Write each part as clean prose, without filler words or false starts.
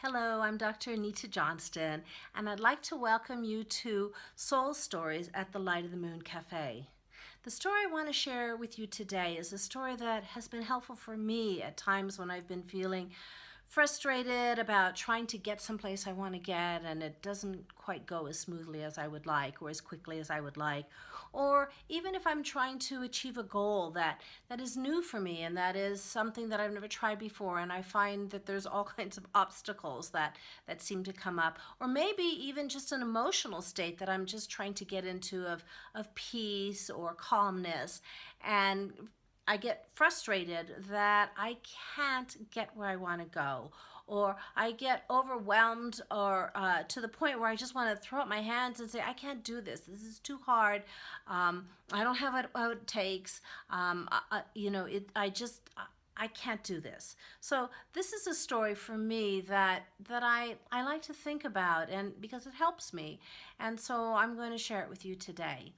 Hello, I'm Dr. Anita Johnston, and I'd like to welcome you to Soul Stories at the Light of the Moon Cafe. The story I want to share with you today is a story that has been helpful for me at times when I've been feeling frustrated about trying to get someplace I want to get and it doesn't quite go as smoothly as I would like or as quickly as I would like. Or even if I'm trying to achieve a goal that is new for me and that is something that I've never tried before, and I find that there's all kinds of obstacles that seem to come up. Or maybe even just an emotional state that I'm just trying to get into of peace or calmness. And I get frustrated that I can't get where I want to go, or I get overwhelmed, or to the point where I just want to throw up my hands and say, I can't do this. This is too hard. I don't have what it takes. I can't do this. So this is a story for me that I like to think about, and because it helps me. And so I'm going to share it with you today.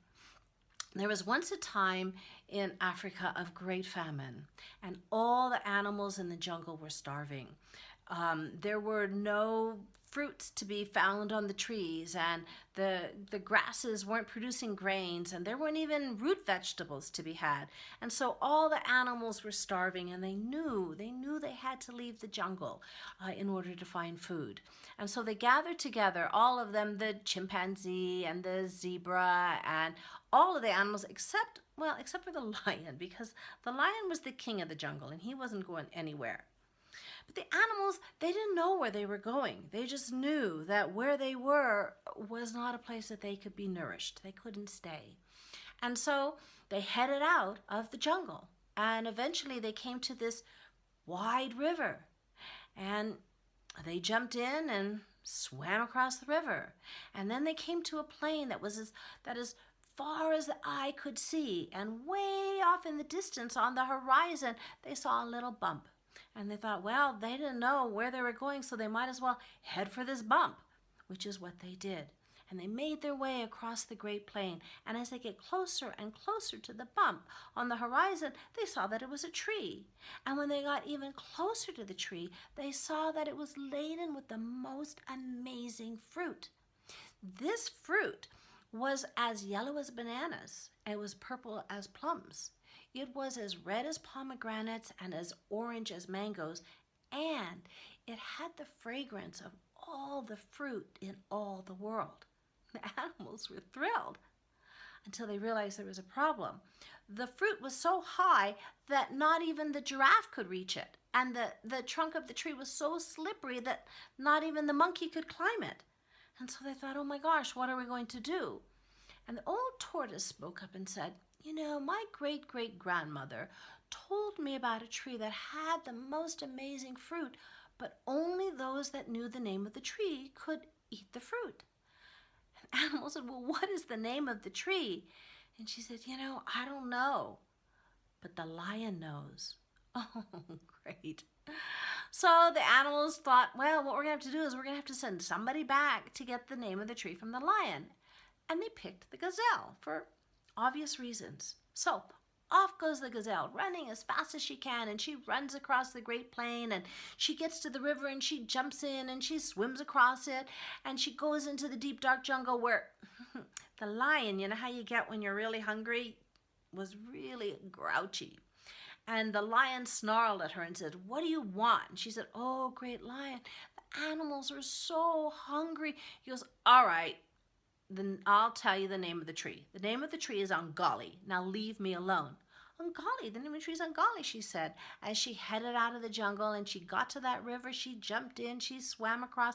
There was once a time in Africa of great famine, and all the animals in the jungle were starving. There were no fruits to be found on the trees, and the grasses weren't producing grains, and there weren't even root vegetables to be had. And so all the animals were starving, and they knew they had to leave the jungle in order to find food. And so they gathered together, all of them, the chimpanzee and the zebra and all of the animals except for the lion, because the lion was the king of the jungle and he wasn't going anywhere. But the animals, they didn't know where they were going. They just knew that where they were was not a place that they could be nourished. They couldn't stay. And so they headed out of the jungle. And eventually they came to this wide river. And they jumped in and swam across the river. And then they came to a plain that was as far as the eye could see. And way off in the distance on the horizon, they saw a little bump. And they thought, well, they didn't know where they were going, so they might as well head for this bump, which is what they did. And they made their way across the great plain. And as they get closer and closer to the bump on the horizon, they saw that it was a tree. And when they got even closer to the tree, they saw that it was laden with the most amazing fruit. This fruit was as yellow as bananas. It was purple as plums. It was as red as pomegranates and as orange as mangoes, and it had the fragrance of all the fruit in all the world. The animals were thrilled until they realized there was a problem. The fruit was so high that not even the giraffe could reach it, and the trunk of the tree was so slippery that not even the monkey could climb it. And so they thought, oh my gosh, what are we going to do? And the old tortoise spoke up and said, my great-great-grandmother told me about a tree that had the most amazing fruit, but only those that knew the name of the tree could eat the fruit. And the animal said, well, what is the name of the tree? And she said, I don't know, but the lion knows. Oh, great. So the animals thought, well, what we're going to have to do is we're going to have to send somebody back to get the name of the tree from the lion. And they picked the gazelle for obvious reasons. So off goes the gazelle, running as fast as she can, and she runs across the great plain, and she gets to the river, and she jumps in, and she swims across it, and she goes into the deep, dark jungle where the lion, you know how you get when you're really hungry, was really grouchy. And the lion snarled at her and said, what do you want? And she said, oh, great lion, the animals are so hungry. He goes, all right, then I'll tell you the name of the tree. The name of the tree is Ungali. Now leave me alone. Ungali, the name of the tree is Ungali, she said. As she headed out of the jungle and she got to that river, she jumped in, she swam across,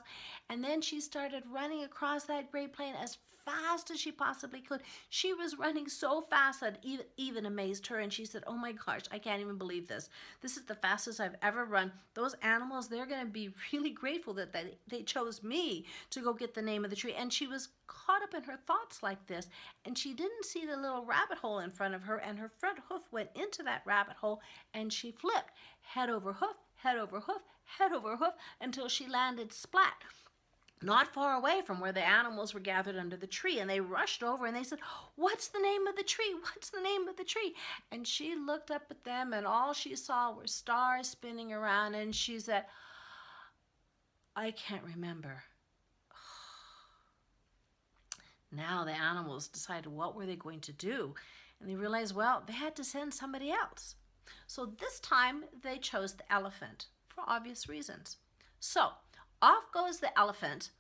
and then she started running across that great plain as fast as she possibly could. She was running so fast that even amazed her, and she said, oh my gosh, I can't even believe this. This is the fastest I've ever run. Those animals, they're going to be really grateful that they chose me to go get the name of the tree. And she was caught up in her thoughts like this, and she didn't see the little rabbit hole in front of her, and her front hoof went into that rabbit hole, and she flipped head over hoof, head over hoof, head over hoof, until she landed splat not far away from where the animals were gathered under the tree. And they rushed over and they said, what's the name of the tree? What's the name of the tree? And she looked up at them, and all she saw were stars spinning around, and she said, I can't remember. Now the animals decided what were they going to do, and they realized, well, they had to send somebody else. So this time they chose the elephant for obvious reasons. So off goes the elephant,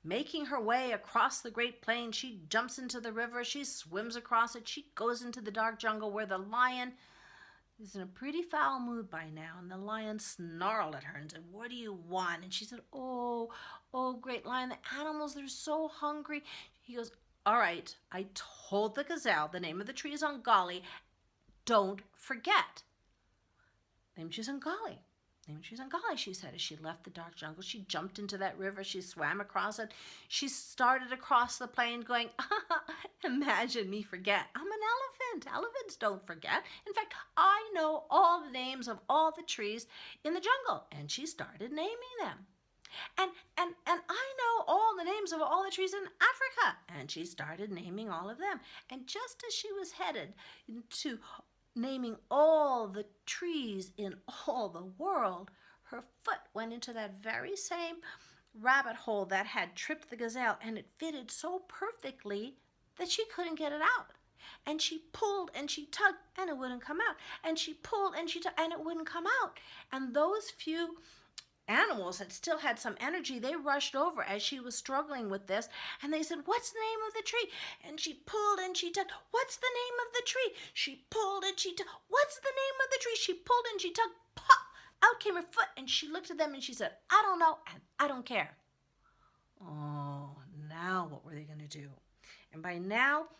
making her way across the great plain. She jumps into the river, she swims across it, she goes into the dark jungle where the lion is in a pretty foul mood by now. And the lion snarled at her and said, "What do you want?" And she said, "Oh, oh, great lion, the animals, they're so hungry." He goes, "All right, I told the gazelle the name of the tree is Ungali. Don't forget." Name she's Ungali. Name she's Ungali, she said as she left the dark jungle. She jumped into that river. She swam across it. She started across the plain going, imagine me forget. I'm an elephant. Elephants don't forget. In fact, I know all the names of all the trees in the jungle. And she started naming them. And I know all the names of all the trees in Africa. And she started naming all of them. And just as she was headed to naming all the trees in all the world, her foot went into that very same rabbit hole that had tripped the gazelle, and it fitted so perfectly that she couldn't get it out. And she pulled and she tugged and it wouldn't come out. And she pulled and she tugged and it wouldn't come out. And those few animals that still had some energy, they rushed over as she was struggling with this, and they said, "What's the name of the tree?" And she pulled and she tugged. "What's the name of the tree?" She pulled and she tugged. "What's the name of the tree?" She pulled and she tugged. Pop! Out came her foot, and she looked at them and she said, "I don't know, and I don't care." Oh, now what were they going to do? And by now,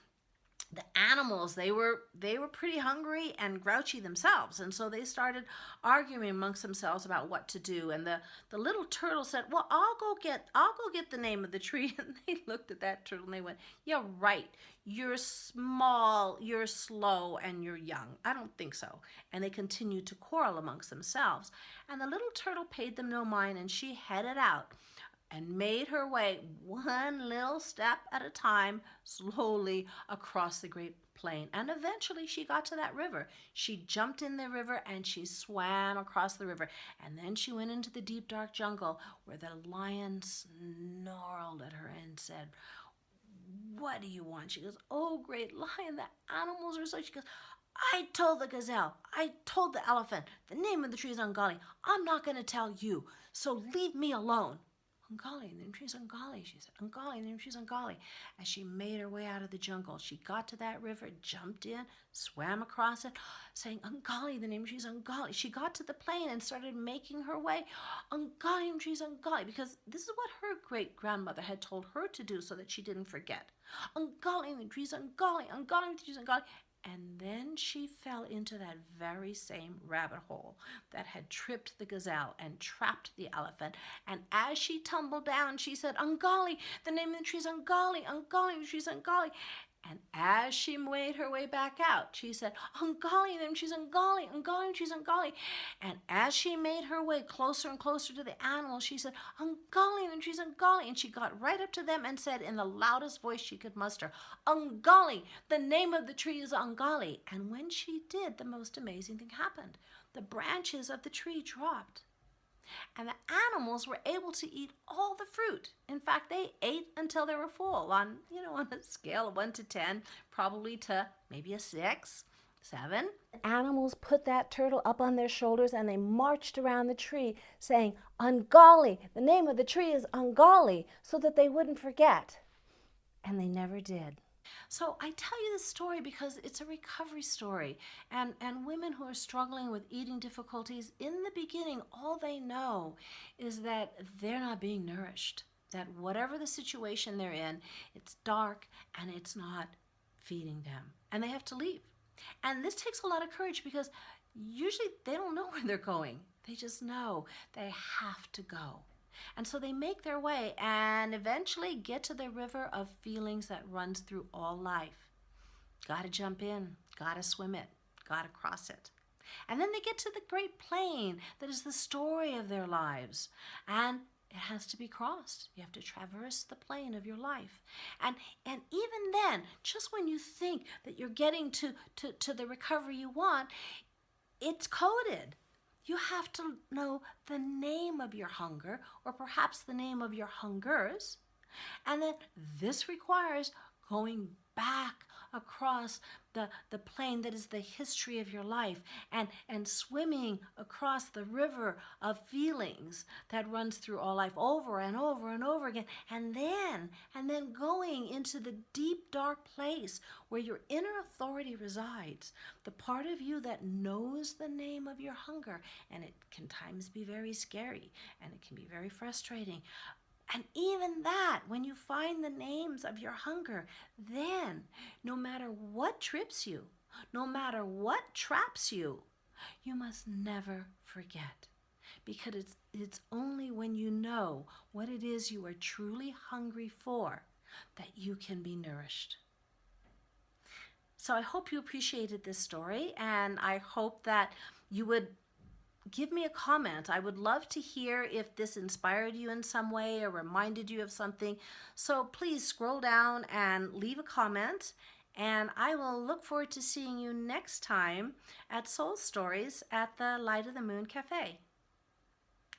the animals, they were pretty hungry and grouchy themselves, and so they started arguing amongst themselves about what to do. And the little turtle said, "Well, I'll go get the name of the tree." And they looked at that turtle and they went, "Yeah, right, you're small, you're slow, and you're young. I don't think so." And they continued to quarrel amongst themselves, and the little turtle paid them no mind, and she headed out and made her way one little step at a time, slowly across the great plain. And eventually she got to that river. She jumped in the river and she swam across the river. And then she went into the deep, dark jungle where the lion snarled at her and said, "What do you want?" She goes, "Oh, great lion, the animals are so..." She goes, "I told the gazelle, I told the elephant, the name of the tree is Ungali. I'm not going to tell you, so leave me alone." "Ungali, the name she's Ungali," she said. "Ungali, the name she's Ungali." As she made her way out of the jungle, she got to that river, jumped in, swam across it, saying, "Ungali, the name she's Ungali." She got to the plain and started making her way. "Ungali, the name she's Ungali," because this is what her great-grandmother had told her to do so that she didn't forget. "Ungali, the name she's Ungali, Ungali, the name she's Ungali." And then she fell into that very same rabbit hole that had tripped the gazelle and trapped the elephant. And as she tumbled down, she said, "Ungali, the name of the tree is Ungali, Ungali, the tree is Ungali." And as she made her way back out, she said, "Ungali, then she's Ungali, Ungali, she's Ungali." And as she made her way closer and closer to the animal, she said, "Ungali, then she's Ungali." And she got right up to them and said in the loudest voice she could muster, "Ungali, the name of the tree is Ungali." And when she did, the most amazing thing happened. The branches of the tree dropped, and the animals were able to eat all the fruit. In fact, they ate until they were full on a scale of 1 to 10, probably to maybe a 6, 7. Animals put that turtle up on their shoulders and they marched around the tree saying, "Ungali, the name of the tree is Ungali," so that they wouldn't forget. And they never did. So I tell you this story because it's a recovery story. And women who are struggling with eating difficulties, in the beginning, all they know is that they're not being nourished. That whatever the situation they're in, it's dark and it's not feeding them. And they have to leave. And this takes a lot of courage because usually they don't know where they're going. They just know they have to go. And so they make their way and eventually get to the river of feelings that runs through all life. Gotta jump in, gotta swim it, gotta cross it. And then they get to the great plain that is the story of their lives. And it has to be crossed. You have to traverse the plain of your life. And even then, just when you think that you're getting to the recovery you want, it's coded. You have to know the name of your hunger, or perhaps the name of your hungers. And then this requires going back across the plane that is the history of your life, and swimming across the river of feelings that runs through all life over and over and over again, and then going into the deep dark place where your inner authority resides, the part of you that knows the name of your hunger. And it can times be very scary, and it can be very frustrating. And even that, when you find the names of your hunger, then no matter what trips you, no matter what traps you, you must never forget. Because it's only when you know what it is you are truly hungry for that you can be nourished. So I hope you appreciated this story, and I hope that you would give me a comment. I would love to hear if this inspired you in some way or reminded you of something. So please scroll down and leave a comment. And I will look forward to seeing you next time at Soul Stories at the Light of the Moon Cafe.